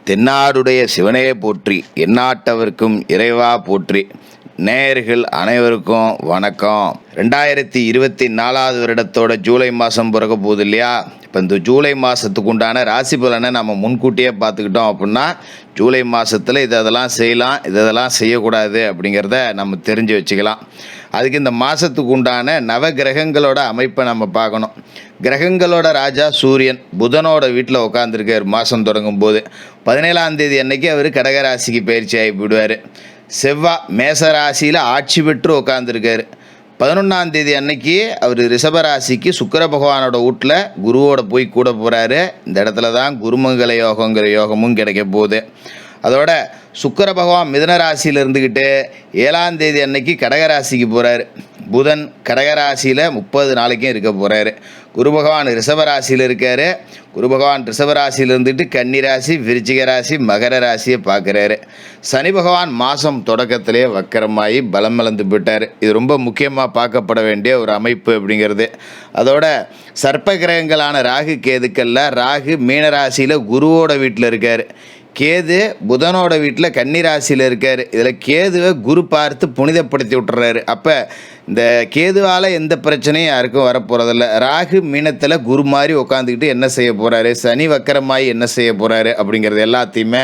தென்னாடுடைய சிவனையே போற்றி, எந்நாட்டவர்க்கும் இறைவா போற்றி. நேயர்கள் அனைவருக்கும் வணக்கம். 2024 வருடத்தோட ஜூலை மாதம் பிறக்க போகுது இல்லையா? இப்போ இந்த ஜூலை மாதத்துக்கு உண்டான ராசி பலனை நம்ம முன்கூட்டியே பார்த்துக்கிட்டோம் அப்படின்னா ஜூலை மாதத்தில் இதெல்லாம் செய்யலாம், இதெல்லாம் செய்யக்கூடாது அப்படிங்கிறத நம்ம தெரிஞ்சு வச்சுக்கலாம். அதுக்கு இந்த மாதத்துக்கு உண்டான நவ கிரகங்களோட அமைப்பை நம்ம பார்க்கணும். கிரகங்களோட ராஜா சூரியன் புதனோட வீட்டில் உட்காந்துருக்கார். மாதம் தொடங்கும் போது 17ஆம் தேதி அன்னைக்கு அவர் கடகராசிக்கு பயிற்சி ஆகி போயிடுவார். செவ்வாய் மேச ராசியில் ஆட்சி பெற்று உட்காந்துருக்கார். 11ஆம் தேதி அன்னைக்கு அவர் ரிஷபராசிக்கு சுக்கிர பகவானோட வீட்டில் குருவோட போய் கூட போகிறாரு. இந்த இடத்துல தான் குருமங்கல யோகங்கிற யோகமும் கிடைக்க போகுது. அதோட சுக்கிர பகவான் மிதுன ராசியில் இருந்துக்கிட்டு 7ஆம் தேதி அன்னைக்கு கடகராசிக்கு போகிறார். புதன் கடகராசியில் 30 நாளைக்கும் இருக்க போகிறாரு. குரு பகவான் ரிஷபராசியில் இருக்கார். குரு பகவான் ரிஷபராசியில் இருந்துட்டு கன்னி ராசி, விருச்சிக ராசி, மகர ராசியை பார்க்குறாரு. சனி பகவான் மாதம் தொடக்கத்திலே வக்கரமாகி பலம் இழந்து போயிட்டார். இது ரொம்ப முக்கியமாக பார்க்கப்பட வேண்டிய ஒரு அமைப்பு அப்படிங்கிறது. அதோட சர்ப்ப கிரகங்களான ராகு கேதுக்கள்ல ராகு மீனராசியில் குருவோட வீட்டில் இருக்கார். கேது புதனோட வீட்டில் கன்னி ராசியில் இருக்கார். இதில் கேதுவை குரு பார்த்து புனிதப்படுத்தி விட்டுறாரு. அப்போ இந்த கேதுவால் எந்த பிரச்சனையும் யாருக்கும் வரப்போகிறதில்ல. ராகு மீனத்தில் குரு மாதிரி உட்காந்துக்கிட்டு என்ன செய்ய போகிறாரு, சனி வக்கரமாகி என்ன செய்ய போகிறாரு அப்படிங்கிறது எல்லாத்தையுமே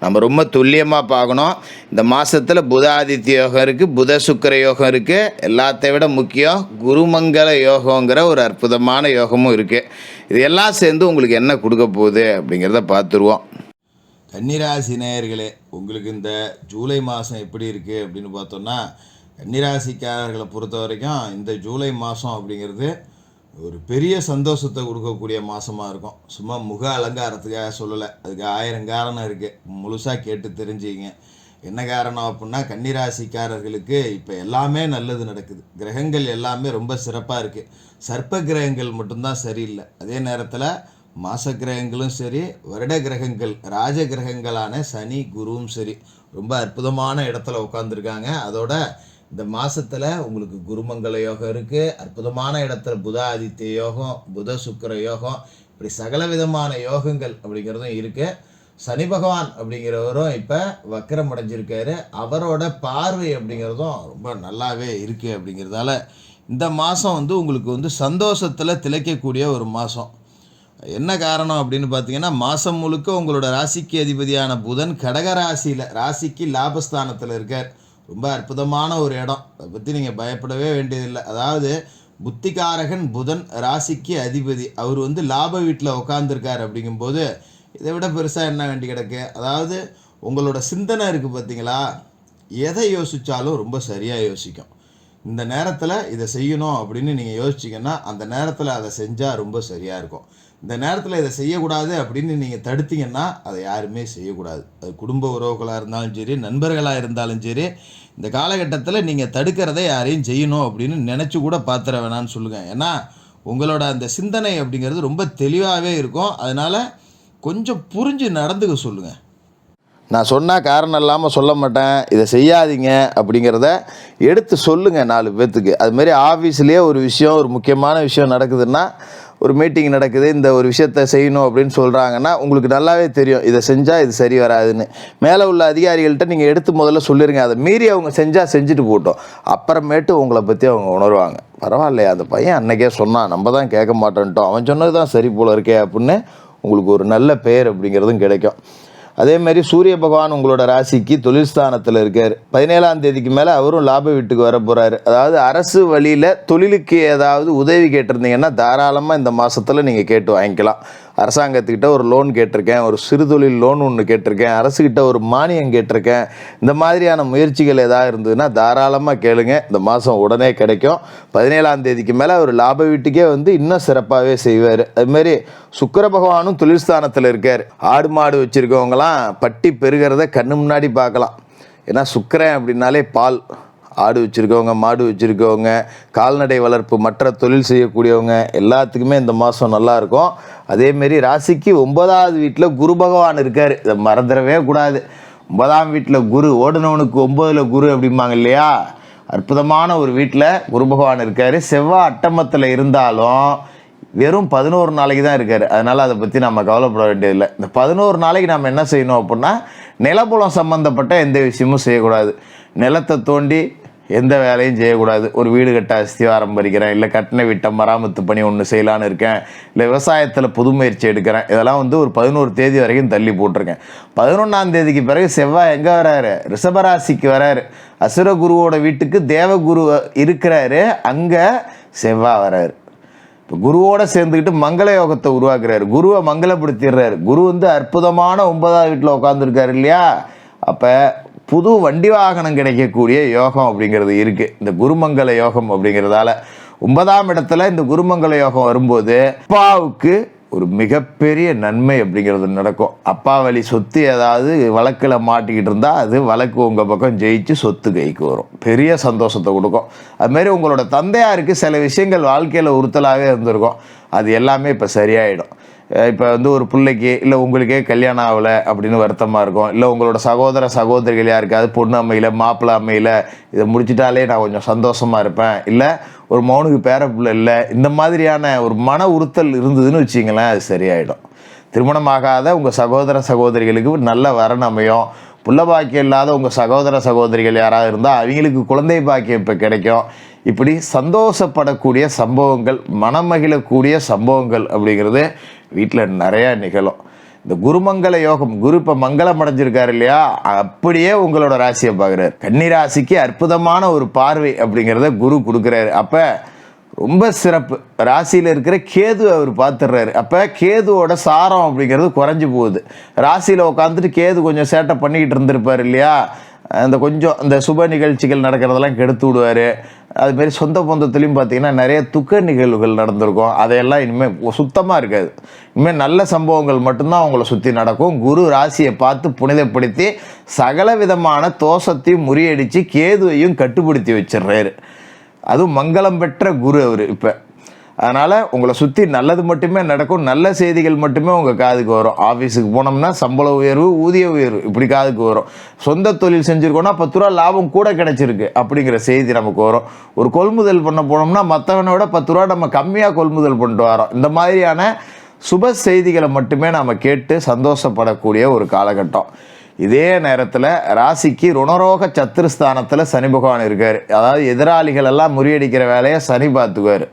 நம்ம ரொம்ப துல்லியமாக பார்க்கணும். இந்த மாதத்தில் புத ஆதித்ய யோகம் இருக்குது, புத சுக்கிர யோகம் இருக்குது. எல்லாத்தை விட முக்கியம் குருமங்கல யோகங்கிற ஒரு அற்புதமான யோகமும் இருக்குது. இது எல்லாம் சேர்ந்து உங்களுக்கு என்ன கொடுக்க போகுது அப்படிங்கிறத பார்த்துருவோம். கன்னிராசி நேயர்களே, உங்களுக்கு இந்த ஜூலை மாதம் எப்படி இருக்குது அப்படின்னு பார்த்தோன்னா, கன்னிராசிக்காரர்களை பொறுத்த வரைக்கும் இந்த ஜூலை மாதம் அப்படிங்கிறது ஒரு பெரிய சந்தோஷத்தை கொடுக்கக்கூடிய மாதமாக இருக்கும். சும்மா முக அலங்காரத்துக்காக சொல்லலை, அதுக்கு 1000 காரணம் இருக்குது. முழுசாக கேட்டு தெரிஞ்சுங்க. என்ன காரணம் அப்படின்னா, கன்னிராசிக்காரர்களுக்கு இப்போ எல்லாமே நல்லது நடக்குது. கிரகங்கள் எல்லாமே ரொம்ப சிறப்பாக இருக்குது. சர்ப்ப கிரகங்கள் மட்டும்தான் சரியில்லை. அதே நேரத்தில் மாச கிரகங்களும் சரி, வருட கிரகங்கள் ராஜ கிரகங்களான சனி குருவும் சரி ரொம்ப அற்புதமான இடத்துல உட்காந்துருக்காங்க. அதோட இந்த மாதத்தில் உங்களுக்கு குருமங்கல யோகம் இருக்குது. அற்புதமான இடத்துல புத ஆதித்ய யோகம், புத சுக்கிர யோகம், இப்படி சகல விதமான யோகங்கள் அப்படிங்கிறதும் இருக்குது. சனி பகவான் அப்படிங்கிறவரும் இப்போ வக்கரம் அடைஞ்சிருக்காரு. அவரோட பார்வை அப்படிங்கிறதும் ரொம்ப நல்லாவே இருக்குது. அப்படிங்கிறதால இந்த மாதம் உங்களுக்கு சந்தோஷத்தில் திளைக்கக்கூடிய ஒரு மாதம். என்ன காரணம் அப்படின்னு பார்த்தீங்கன்னா, மாதம் முழுக்க உங்களோட ராசிக்கு அதிபதியான புதன் கடகராசியில் ராசிக்கு லாபஸ்தானத்தில் இருக்கார். ரொம்ப அற்புதமான ஒரு இடம். அதை பற்றி நீங்கள் பயப்படவே வேண்டியதில்லை. அதாவது புத்திகாரகன் புதன் ராசிக்கு அதிபதி, அவர் லாப வீட்டில் உட்காந்துருக்கார். அப்படிங்கும்போது இதை விட பெருசாக என்ன வேண்டி கிடக்கு? அதாவது உங்களோட சிந்தனை இருக்குது பார்த்தீங்களா, எதை யோசித்தாலும் ரொம்ப சரியாக யோசிக்கும். இந்த நேரத்தில் இதை செய்யணும் அப்படின்னு நீங்கள் யோசிச்சிங்கன்னா அந்த நேரத்தில் அதை செஞ்சால் ரொம்ப சரியாக இருக்கும். இந்த நேரத்தில் இதை செய்யக்கூடாது அப்படின்னு நீங்கள் தடுத்தீங்கன்னா அதை யாருமே செய்யக்கூடாது. அது குடும்ப உறவுகளாக இருந்தாலும் சரி, நண்பர்களாக இருந்தாலும் சரி, இந்த காலகட்டத்தில் நீங்கள் தடுக்கிறதை யாரையும் செய்யணும் அப்படின்னு நினச்சி கூட பார்த்துற வேணான்னு சொல்லுங்கள். ஏன்னா உங்களோட அந்த சிந்தனை அப்படிங்கிறது ரொம்ப தெளிவாகவே இருக்கும். அதனால் கொஞ்சம் புரிஞ்சு நடந்துக்க சொல்லுங்கள். நான் சொன்னால் காரணம் இல்லாமல் சொல்ல மாட்டேன். இதை செய்யாதீங்க அப்படிங்கிறத எடுத்து சொல்லுங்கள் 4 பேர்த்துக்கு. அதுமாரி ஆஃபீஸ்லேயே ஒரு விஷயம், ஒரு முக்கியமான விஷயம் நடக்குதுன்னா, ஒரு மீட்டிங் நடக்குது, இந்த ஒரு விஷயத்தை செய்யணும் அப்படின்னு சொல்கிறாங்கன்னா உங்களுக்கு நல்லாவே தெரியும் இதை செஞ்சால் இது சரி வராதுன்னு. மேலே உள்ள அதிகாரிகள்கிட்ட நீங்கள் எடுத்து முதல்ல சொல்லிடுங்க. அதை மீறி அவங்க செஞ்சால் செஞ்சுட்டு போட்டோம், அப்புறமேட்டு உங்களை பற்றி அவங்க உணர்வாங்க. பரவாயில்லையா, அந்த பையன் அன்றைக்கே சொன்னான், நம்ம தான் கேட்க மாட்டேன்ட்டோம், அவன் சொன்னது தான் சரி போல இருக்கே அப்படின்னு உங்களுக்கு ஒரு நல்ல பெயர் அப்படிங்கிறதும் கிடைக்கும். அதேமாதிரி சூரிய பகவான் உங்களோட ராசிக்கு தொழில் ஸ்தானத்தில் இருக்கார். 17ஆம் தேதிக்கு மேலே அவரும் லாப வீட்டுக்கு வர போகிறாரு. அதாவது அரசு வழியில் தொழிலுக்கு ஏதாவது உதவி கேட்டிருந்தீங்கன்னா தாராளமாக இந்த மாதத்தில் நீங்கள் கேட்டு வாங்கிக்கலாம். அரசாங்கத்துக்கிட்ட ஒரு லோன் கேட்டிருக்கேன், ஒரு சிறு தொழில் லோன் ஒன்று கேட்டிருக்கேன், அரசுக்கிட்ட ஒரு மானியம் கேட்டிருக்கேன், இந்த மாதிரியான முயற்சிகள் ஏதாவது இருந்ததுன்னா தாராளமாக கேளுங்க. இந்த மாதம் உடனே கிடைக்கும். 17ஆம் தேதிக்கு மேலே அவர் லாப வீட்டுக்கே இன்னும் சிறப்பாகவே செய்வார். அதுமாரி சுக்கிர பகவானும் தொழில் ஸ்தானத்தில் இருக்கார். ஆடு மாடு வச்சுருக்கவங்களாம் பட்டி பெருகிறத கண்ணு முன்னாடி பார்க்கலாம். ஏன்னா சுக்கிரன் அப்படின்னாலே பால். ஆடு வச்சுருக்கவங்க, மாடு வச்சுருக்கவங்க, கால்நடை வளர்ப்பு, மற்ற தொழில் செய்யக்கூடியவங்க எல்லாத்துக்குமே இந்த மாதம் நல்லாயிருக்கும். அதேமாரி ராசிக்கு 9ஆவது வீட்டில் குரு பகவான் இருக்கார். இதை மறந்துடவே கூடாது. 9ஆம் வீட்டில் குரு, ஓடுனவனுக்கு 9ல் குரு அப்படிம்பாங்க இல்லையா? அற்புதமான ஒரு வீட்டில் குரு பகவான் இருக்கார். செவ்வாய் அட்டமத்தில் இருந்தாலும் வெறும் 11 நாளைக்கு தான் இருக்கார். அதனால் அதை பற்றி நம்ம கவலைப்பட வேண்டியதில்லை. இந்த 11 நாளைக்கு நம்ம என்ன செய்யணும் அப்படின்னா, நிலப்புலம் சம்மந்தப்பட்ட எந்த விஷயமும் செய்யக்கூடாது. நிலத்தை தோண்டி எந்த வேலையும் செய்யக்கூடாது. ஒரு வீடு கட்ட அஸ்திவாரம் பறிக்கிறேன், இல்லை கட்டின வீட்டை மராமத்து பணி ஒன்று செய்யலான்னு இருக்கேன், இல்லை விவசாயத்தில் புது முயற்சி எடுக்கிறேன், இதெல்லாம் ஒரு 11 தேதி வரைக்கும் தள்ளி போட்டிருக்கேன். 11ஆம் தேதிக்கு பிறகு செவ்வாய் எங்கே வராரு? ரிஷபராசிக்கு வராரு. அசுர குருவோட வீட்டுக்கு தேவகுரு இருக்கிறாரு, அங்கே செவ்வாய் வராரு. இப்போ குருவோட சேர்ந்துக்கிட்டு மங்கள யோகத்தை உருவாக்குறாரு, குருவை மங்களப்படுத்திடுறாரு. குரு அற்புதமான 9ஆவது வீட்டில் உட்காந்துருக்காரு இல்லையா? அப்போ புது வண்டி வாகனம் கிடைக்கக்கூடிய யோகம் அப்படிங்கிறது இருக்குது. இந்த குருமங்கல யோகம் அப்படிங்கிறதால 9ஆம் இடத்துல இந்த குருமங்கல யோகம் வரும்போது அப்பாவுக்கு ஒரு மிகப்பெரிய நன்மை அப்படிங்கிறது நடக்கும். அப்பா வழி சொத்து ஏதாவது வழக்கில் மாட்டிக்கிட்டு இருந்தால் அது வழக்கு உங்கள் பக்கம் ஜெயிச்சு சொத்து கைக்கு வரும், பெரிய சந்தோஷத்தை கொடுக்கும். அதுமாரி உங்களோட தந்தையாருக்கு சில விஷயங்கள் வாழ்க்கையில் உறுத்தலாகவே இருந்திருக்கும், அது எல்லாமே இப்போ சரியாயிடும். இப்போ ஒரு பிள்ளைக்கு இல்லை உங்களுக்கே கல்யாணம் ஆகலை அப்படின்னு வருத்தமாக இருக்கும், இல்லை உங்களோட சகோதர சகோதரிகள் யாருக்காவது பொண்ணு அமையல மாப்பிள்ளை அமையல, இதை முடிச்சிட்டாலே நான் கொஞ்சம் சந்தோஷமாக இருப்பேன், இல்லை ஒரு மௌனுக்கு பேர பிள்ளை இல்லை, இந்த மாதிரியான ஒரு மன உறுத்தல் இருந்ததுன்னு வச்சிங்களேன், அது சரியாயிடும். திருமணமாகாத உங்கள் சகோதர சகோதரிகளுக்கு நல்ல வரன் அமையும். புள்ள பாக்கியம் இல்லாத உங்கள் சகோதர சகோதரிகள் யாராவது இருந்தால் அவங்களுக்கு குழந்தை பாக்கியம் இப்போ கிடைக்கும். இப்படி சந்தோஷப்படக்கூடிய சம்பவங்கள், மனமகிழக்கூடிய சம்பவங்கள் அப்படிங்கிறது வீட்டில் நிறையா நிகழும். இந்த குருமங்கல யோகம், குரு இப்போ மங்களம் அடைஞ்சிருக்காரு இல்லையா, அப்படியே உங்களோட ராசியை பார்க்குறாரு. கன்னி ராசிக்கு அற்புதமான ஒரு பார்வை அப்படிங்கிறத குரு கொடுக்குறாரு. அப்போ ரொம்ப சிறப்பு. ராசியில் இருக்கிற கேது அவர் பார்த்துடுறாரு. அப்போ கேதுவோட சாரம் அப்படிங்கிறது குறைஞ்சி போகுது. ராசியில் உட்காந்துட்டு கேது கொஞ்சம் சேட்டை பண்ணிக்கிட்டு இருந்திருப்பார் இல்லையா, அந்த சுப நிகழ்ச்சிகள் நடக்கிறதெல்லாம் கெடுத்து விடுவார். அதுமாரி சொந்த பந்தத்துலேயும் பார்த்தீங்கன்னா நிறைய துக்க நிகழ்வுகள் நடந்திருக்கும், அதையெல்லாம் இனிமேல் சுத்தமாக இருக்காது. இனிமேல் நல்ல சம்பவங்கள் மட்டும்தான் அவங்கள சுற்றி நடக்கும். குரு ராசியை பார்த்து புனிதப்படுத்தி சகல விதமான தோஷத்தையும் முறியடித்து கேதுவையும் கட்டுப்படுத்தி வச்சிடுறாரு. அதுவும் மங்களம் பெற்ற குரு அவர் இப்போ. அதனால் உங்களை சுற்றி நல்லது மட்டுமே நடக்கும், நல்ல செய்திகள் மட்டுமே உங்கள் காதுக்கு வரும். ஆஃபீஸுக்கு போனோம்னா சம்பள உயர்வு, ஊதிய உயர்வு இப்படி காதுக்கு வரும். சொந்த தொழில் செஞ்சுருக்கோன்னா 10 ரூபா லாபம் கூட கிடைச்சிருக்கு அப்படிங்கிற செய்தி நமக்கு வரும். ஒரு கொள்முதல் பண்ண போனோம்னா மற்றவனை விட 10 ரூபா நம்ம கம்மியாக கொள்முதல் பண்ணிட்டு வரோம். இந்த மாதிரியான சுப செய்திகளை மட்டுமே நாம் கேட்டு சந்தோஷப்படக்கூடிய ஒரு காலகட்டம். இதே நேரத்தில் ராசிக்கு ருணரோக சத்துருஸ்தானத்தில் சனி பகவான் இருக்கார். அதாவது எதிராளிகள் எல்லாம் முறியடிக்கிற வேலையை சனி பார்த்துக்குவார்.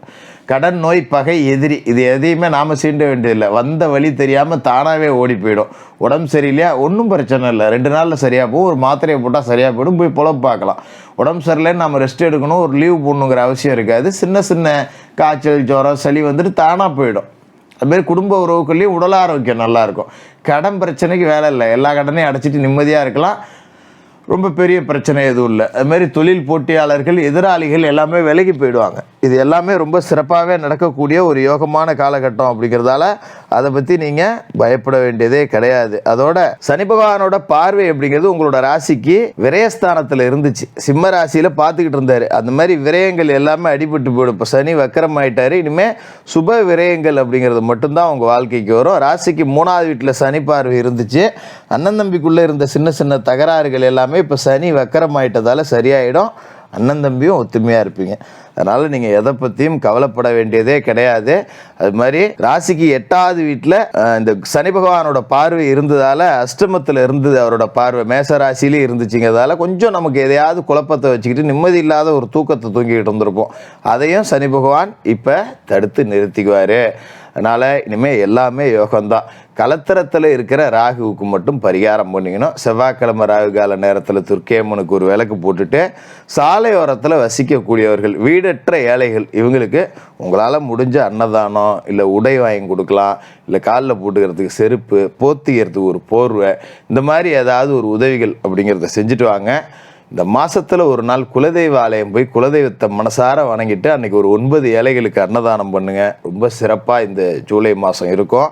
கடன், நோய், பகை, எதிரி இது எதையுமே நாம் சீண்ட வேண்டியதில்லை. வந்த வழி தெரியாமல் தானாகவே ஓடி போயிடும். உடம்பு சரியில்லையா, ஒன்றும் பிரச்சனை இல்லை, 2 நாளில் சரியாக போகும். ஒரு மாத்திரையை போட்டால் சரியாக போயிடும், போய் பொழப்பு பார்க்கலாம். உடம்பு சரியில்லைன்னு நம்ம ரெஸ்ட் எடுக்கணும், ஒரு லீவ் போடணுங்கிற அவசியம் இருக்காது. சின்ன சின்ன காய்ச்சல், ஜுரம், சளி வந்துட்டு தானாக போயிடும். அதுமாரி குடும்ப உறவுக்குள்ளேயும் உடல் ஆரோக்கியம் நல்லாயிருக்கும். கடன் பிரச்சனைக்கு வேலை இல்லை, எல்லா கடனையும் அடைச்சிட்டு நிம்மதியாக இருக்கலாம், ரொம்ப பெரிய பிரச்சனை எதுவும் இல்லை. அதுமாரி தொழில் போட்டியாளர்கள், எதிராளிகள் எல்லாமே விலகி போயிடுவாங்க. இது எல்லாமே ரொம்ப சிறப்பாகவே நடக்கக்கூடிய ஒரு யோகமான காலகட்டம் அப்படிங்கிறதால அதை பற்றி நீங்கள் பயப்பட வேண்டியதே கிடையாது. அதோட சனி பகவானோட பார்வை அப்படிங்கிறது உங்களோட ராசிக்கு விரயஸ்தானத்தில் இருந்துச்சு, சிம்ம ராசியில் பார்த்துக்கிட்டு இருந்தார். அந்த மாதிரி விரயங்கள் எல்லாமே அடிபட்டு போயிடும். இப்போ சனி வக்கரம் ஆகிட்டார், இனிமேல் சுப விரயங்கள் அப்படிங்கிறது மட்டும்தான் உங்கள் வாழ்க்கைக்கு வரும். ராசிக்கு 3ஆவது வீட்டில் சனி பார்வை இருந்துச்சு. அண்ணன் தம்பிக்குள்ளே இருந்த சின்ன சின்ன தகராறுகள் எல்லாமே இப்போ சனி வக்கரம் ஆகிட்டதால சரியாயிடும். அண்ணன் தம்பியும் ஒத்துமையாக இருப்பீங்க. அதனால் நீங்கள் எதை பற்றியும் கவலைப்பட வேண்டியதே கிடையாது. அது மாதிரி ராசிக்கு 8ஆவது வீட்டில் இந்த சனி பகவானோட பார்வை இருந்ததால் அஷ்டமத்தில் இருந்தது, அவரோட பார்வை மேச ராசியிலே இருந்துச்சுங்கிறதால கொஞ்சம் நமக்கு எதையாவது குழப்பத்தை வச்சுக்கிட்டு நிம்மதி இல்லாத ஒரு தூக்கத்தை தூங்கிக்கிட்டு இருந்திருப்போம். அதையும் சனி பகவான் இப்போ தடுத்து நிறுத்திக்குவார். அதனால் இனிமேல் எல்லாமே யோகம்தான். கலத்திரத்தில் இருக்கிற ராகுவுக்கு மட்டும் பரிகாரம் பண்ணிக்கணும். செவ்வாய்க்கிழமை ராகு கால நேரத்தில் துர்க்கையம்மனுக்கு ஒரு விளக்கு போட்டுட்டு, சாலையோரத்தில் வசிக்கக்கூடியவர்கள், வீடற்ற ஏழைகள், இவங்களுக்கு உங்களால் முடிஞ்ச அன்னதானம், இல்லை உடை வாங்கி கொடுக்கலாம், இல்லை காலில் போட்டுக்கிறதுக்கு செருப்பு, போத்திக்கிறதுக்கு ஒரு போர்வை, இந்த மாதிரி ஏதாவது ஒரு உதவிகள் அப்படிங்கிறத செஞ்சுட்டு வாங்க. இந்த மாதத்தில் ஒரு நாள் குலதெய்வ ஆலயம் போய் குலதெய்வத்தை மனசார வணங்கிட்டு அன்றைக்கி ஒரு 9 ஏழைகளுக்கு அன்னதானம் பண்ணுங்கள். ரொம்ப சிறப்பாக இந்த ஜூலை மாதம் இருக்கும்.